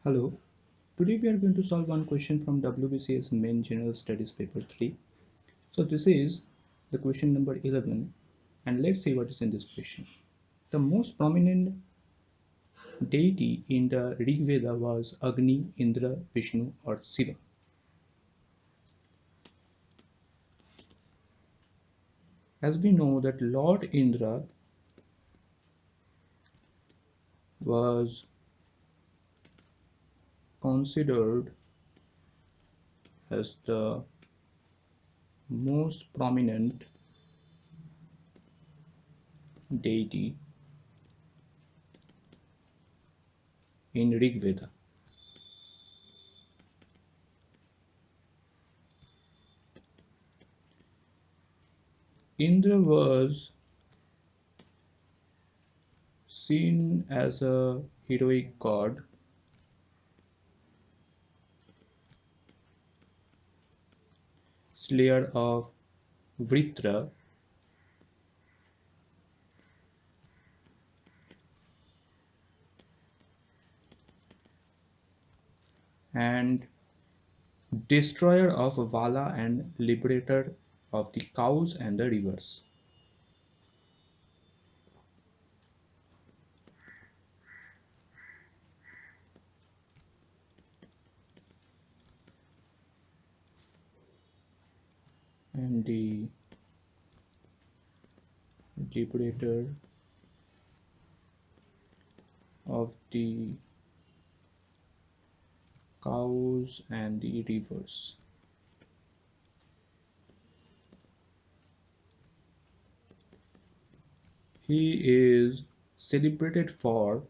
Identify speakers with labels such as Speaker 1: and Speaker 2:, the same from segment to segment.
Speaker 1: Hello, today we are going to solve one question from WBCS Main General Studies Paper 3. So this is the question number 11 and let's see what is in this question. The most prominent deity in the Rig Veda was Agni, Indra, Vishnu or Shiva. As we know that Lord Indra was considered as the most prominent deity in Rig Veda. Indra was seen as a heroic god, slayer of Vritra, and destroyer of Vala and liberator of the cows and the rivers. And the liberator of the cows and the rivers. He is celebrated for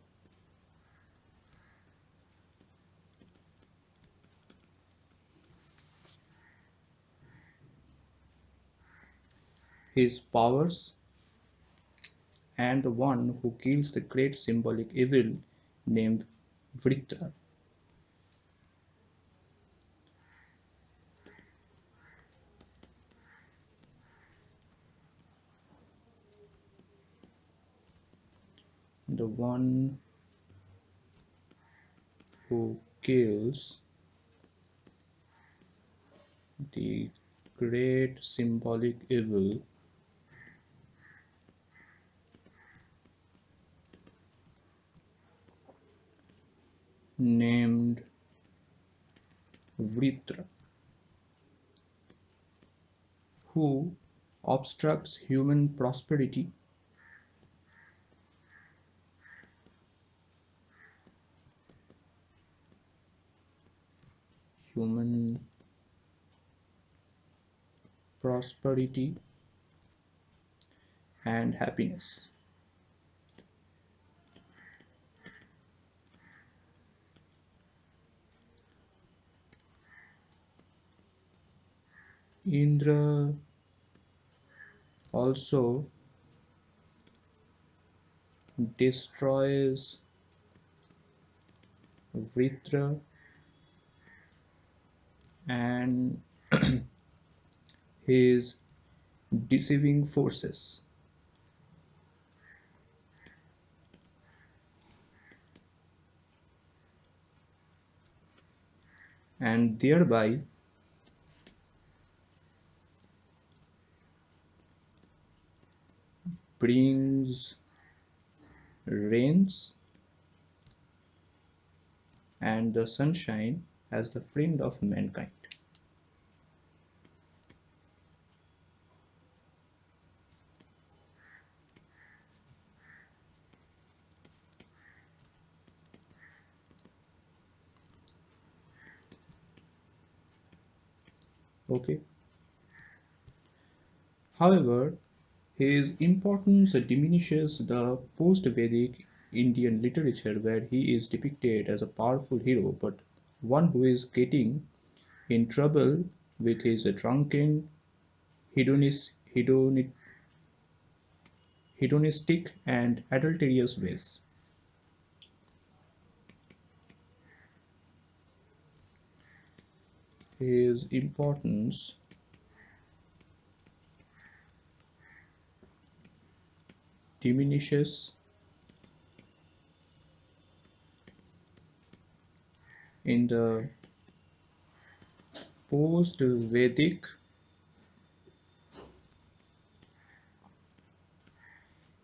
Speaker 1: his powers and the one who kills the great symbolic evil named Vritra. The one who kills the great symbolic evil named Vritra, who obstructs human prosperity human prosperity and happiness. Indra also destroys Vritra and his deceiving forces, and thereby brings rains and the sunshine as the friend of mankind. Okay. However, his importance diminishes the post-Vedic Indian literature where he is depicted as a powerful hero but one who is getting in trouble with his drunken, hedonistic and adulterous ways. His importance diminishes In the post-Vedic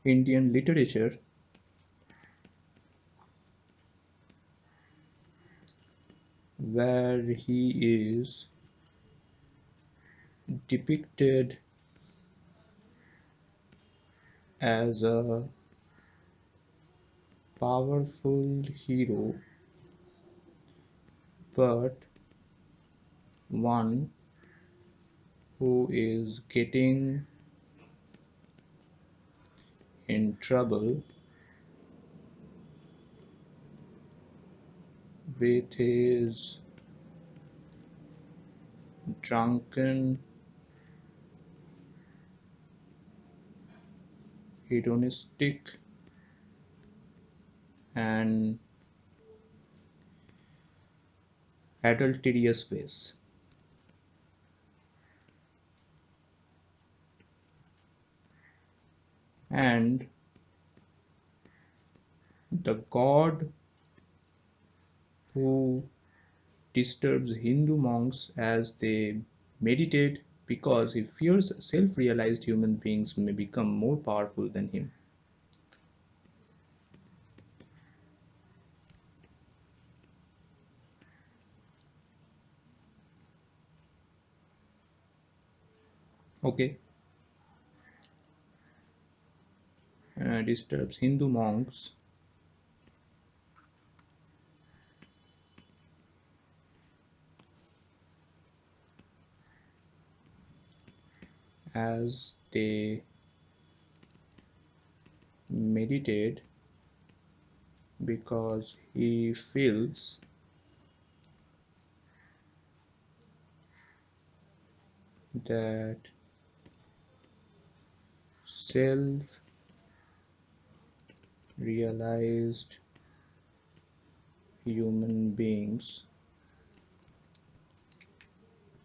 Speaker 1: Indian literature, where he is depicted as a powerful hero, but one who is getting in trouble with his drunken, hedonistic, and adulterous ways. And the god who disturbs Hindu monks as they meditate because he fears self realized human beings may become more powerful than him. Okay, disturbs Hindu monks as they meditate because he feels that self realized human beings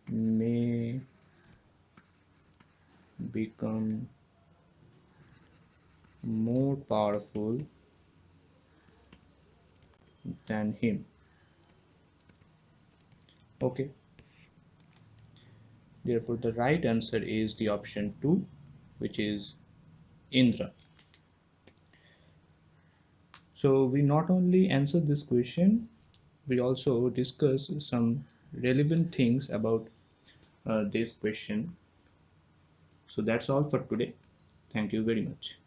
Speaker 1: may become more powerful than him. Okay, therefore the right answer is the option 2, which is Indra. So we not only answer this question, we also discuss some relevant things about this question. So that's all for today. Thank you very much.